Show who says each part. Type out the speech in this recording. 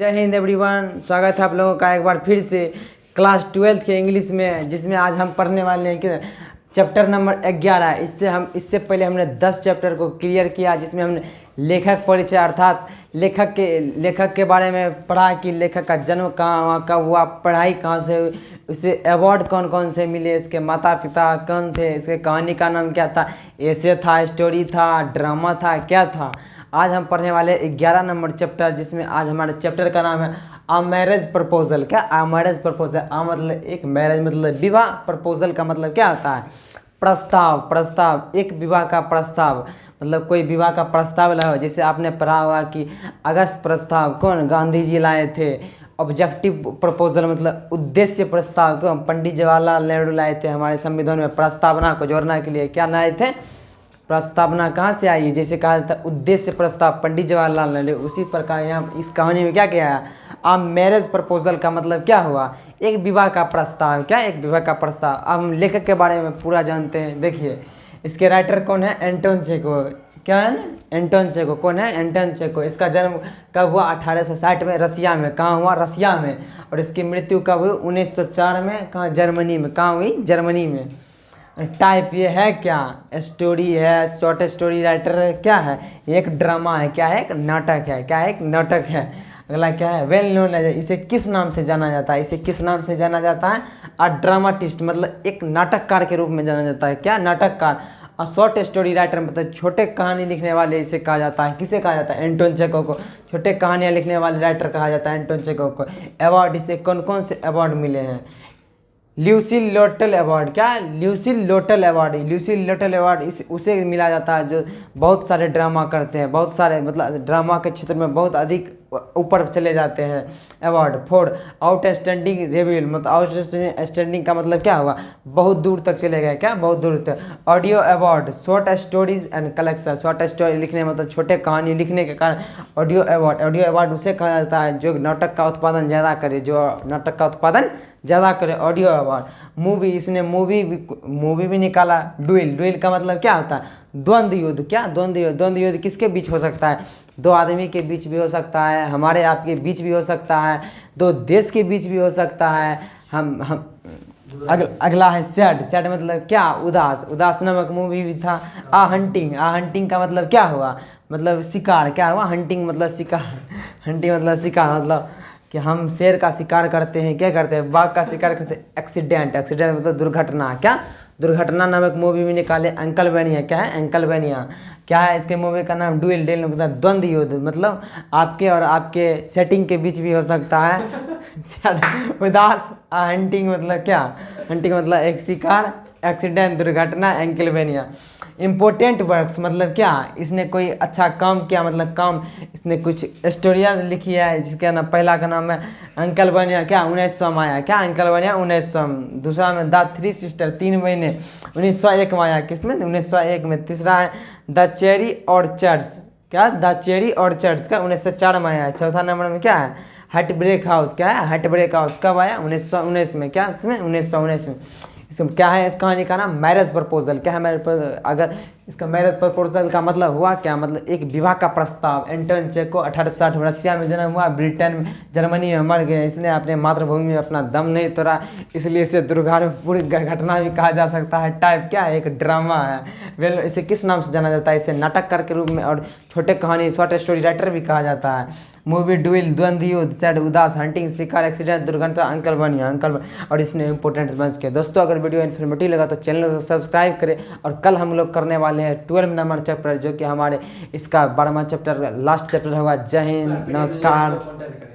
Speaker 1: जय हिंद एवरीवन। स्वागत है आप लोगों का एक बार फिर से क्लास 12th के इंग्लिश में, जिसमें आज हम पढ़ने वाले हैं कि चैप्टर नंबर 11। इससे पहले हमने 10 चैप्टर को क्लियर किया, जिसमें हमने लेखक परिचय अर्थात लेखक के बारे में पढ़ा कि लेखक का जन्म कहाँ कब हुआ, पढ़ाई कहाँ से, उसे अवार्ड कौन कौन से मिले, इसके माता पिता कौन थे, इसके कहानी का नाम क्या था, ऐसे था, स्टोरी था, ड्रामा था, क्या था। आज हम पढ़ने वाले 11 नंबर चैप्टर, जिसमें आज हमारे चैप्टर का नाम है आ मैरिज प्रपोजल। क्या आ मैरिज प्रपोजल? आ मतलब एक, मैरिज मतलब विवाह, प्रपोजल का मतलब क्या होता है? प्रस्ताव। एक विवाह का प्रस्ताव मतलब कोई विवाह का प्रस्ताव लाओ। जैसे आपने पढ़ा होगा कि अगस्त प्रस्ताव कौन? गांधी जी लाए थे। ऑब्जेक्टिव प्रपोजल मतलब उद्देश्य प्रस्ताव को पंडित जवाहरलाल नेहरू लाए थे। हमारे संविधान में प्रस्तावना को जोड़ने के लिए क्या लाए थे? प्रस्तावना कहाँ से आई है? जैसे कहा जाता है उद्देश्य प्रस्ताव पंडित जवाहरलाल नेहरू, उसी प्रकार यहाँ इस कहानी में क्या किया है? अब मैरिज प्रपोजल का मतलब क्या हुआ? एक विवाह का प्रस्ताव। क्या? एक विवाह का प्रस्ताव। अब हम लेखक के बारे में पूरा जानते हैं। देखिए, इसके राइटर कौन है? Anton Chekhov. क्या है ना? Anton Chekhov. कौन है? Anton Chekhov. इसका जन्म कब हुआ? 1860 में, रसिया में। कहाँ हुआ? रसिया में। और इसकी मृत्यु कब हुई? 1904 में। कहाँ? जर्मनी में। कहाँ हुई? जर्मनी में। टाइप ये है क्या? स्टोरी है, शॉर्ट स्टोरी राइटर है, क्या है? एक ड्रामा है। क्या है? एक नाटक है। क्या है? एक नाटक है। अगला क्या है? वेल नोन है। इसे किस नाम से जाना जाता है? इसे किस नाम से जाना जाता है? अ ड्रामाटिस्ट मतलब एक नाटककार के रूप में जाना जाता है। क्या? नाटककार। और शॉर्ट स्टोरी राइटर मतलब छोटे कहानी लिखने वाले इसे कहा जाता है। किसे कहा जाता है? एंटोन चेखोव को छोटे कहानियाँ लिखने वाले राइटर कहा जाता है एंटोन चेखोव को। अवार्ड, इसे कौन कौन से अवार्ड मिले हैं? Lucille Lortel award. क्या? Lucille Lortel award. Lucille Lortel award इस उसे मिला जाता है जो बहुत सारे ड्रामा करते हैं, बहुत सारे मतलब ड्रामा के क्षेत्र में बहुत अधिक ऊपर चले जाते हैं। अवार्ड फॉर आउटस्टैंडिंग रिव्यूअल मतलब आउटस्टैंडिंग का मतलब क्या हुआ? बहुत दूर तक चले गए। क्या? बहुत दूर तक। Audio award short stories and collection. Short story लिखने मतलब छोटे कहानी लिखने के कारण ऑडियो अवार्ड। ऑडियो अवार्ड उसे कहा जाता है जो नाटक का उत्पादन ज़्यादा करे, जो नाटक का उत्पादन ज़्यादा करे, ऑडियो अवार्ड। मूवी, इसने मूवी भी निकाला। ड्यूल का मतलब क्या होता है? द्वंद्व युद्ध। क्या? द्वंद्व युद्ध किसके बीच हो सकता है? दो आदमी के बीच भी हो सकता है, हमारे आपके बीच भी हो सकता है, दो देश के बीच भी हो सकता है। हम अगला है सैड मतलब क्या? उदास नामक मूवी भी था। आ हंटिंग का मतलब क्या हुआ? मतलब शिकार। क्या हुआ? हंटिंग मतलब शिकार। हंटिंग मतलब शिकार मतलब कि हम शेर का शिकार करते हैं। क्या करते हैं? बाघ का शिकार करते हैं। एक्सीडेंट मतलब दुर्घटना। क्या? दुर्घटना नामक मूवी भी निकाले। अंकल बेनिया। क्या है? अंकल बेनिया। क्या है इसके मूवी का नाम? ड्यूल मतलब द्वंद्व युद्ध मतलब आपके और आपके सेटिंग के बीच भी हो सकता है। उदास। हंटिंग मतलब क्या? हंटिंग मतलब एक शिकार, एक्सीडेंट दुर्घटना, एंकलवेनिया। इम्पोर्टेंट वर्क्स मतलब क्या? इसने कोई अच्छा काम किया मतलब काम, इसने कुछ स्टोरियाँ लिखी है जिसका नाम, पहला का नाम है अंकल बनिया। क्या? 1900 में आया। क्या? अंकल बनिया 1900 में। दूसरा में द थ्री सिस्टर, 3 महीने 1901 में आया। किसमें? 1901 में। तीसरा है द चेरी ऑर्चर्ड्स। क्या? द चेरी ऑर्चर्ड्स का 1904 में आया। चौथा नंबर में क्या है? हट ब्रेक हाउस। क्या है? हट ब्रेक हाउस कब आया? 1919 में। क्या? इसमें 1919 में। इसमें क्या है? इस कहानी का नाम मैरिज प्रपोजल। क्या है? मैरिज। अगर इसका मैरिज प्रपोजल का मतलब हुआ क्या? मतलब एक विवाह का प्रस्ताव। एंटोन चेखोव 1860 में रसिया में जन्म हुआ, ब्रिटेन में, जर्मनी में मर गए। इसने अपने मातृभूमि में अपना दम नहीं तोड़ा, इसलिए इसे दुर्घटनापूर्ण घटना भी कहा जा सकता है। टाइप क्या है? एक ड्रामा है। वेल, इसे किस नाम से जाना जाता है? इसे नाटककार के रूप में और छोटे कहानी शॉर्ट स्टोरी राइटर भी कहा जाता है। मूवी ड्यूल, द्वंद्व युद्ध, सैड उदास, हंटिंग शिकार, एक्सीडेंट दुर्घटना, अंकल बनिया। और इसने इंपॉर्टेंट बन के। दोस्तों, अगर वीडियो इन्फॉर्मेटिव लगा तो चैनल को सब्सक्राइब करें। और कल हम लोग करने वाले हैं 12 नंबर चैप्टर, जो कि हमारे इसका 12वां चैप्टर लास्ट चैप्टर होगा। जय हिंद, नमस्कार।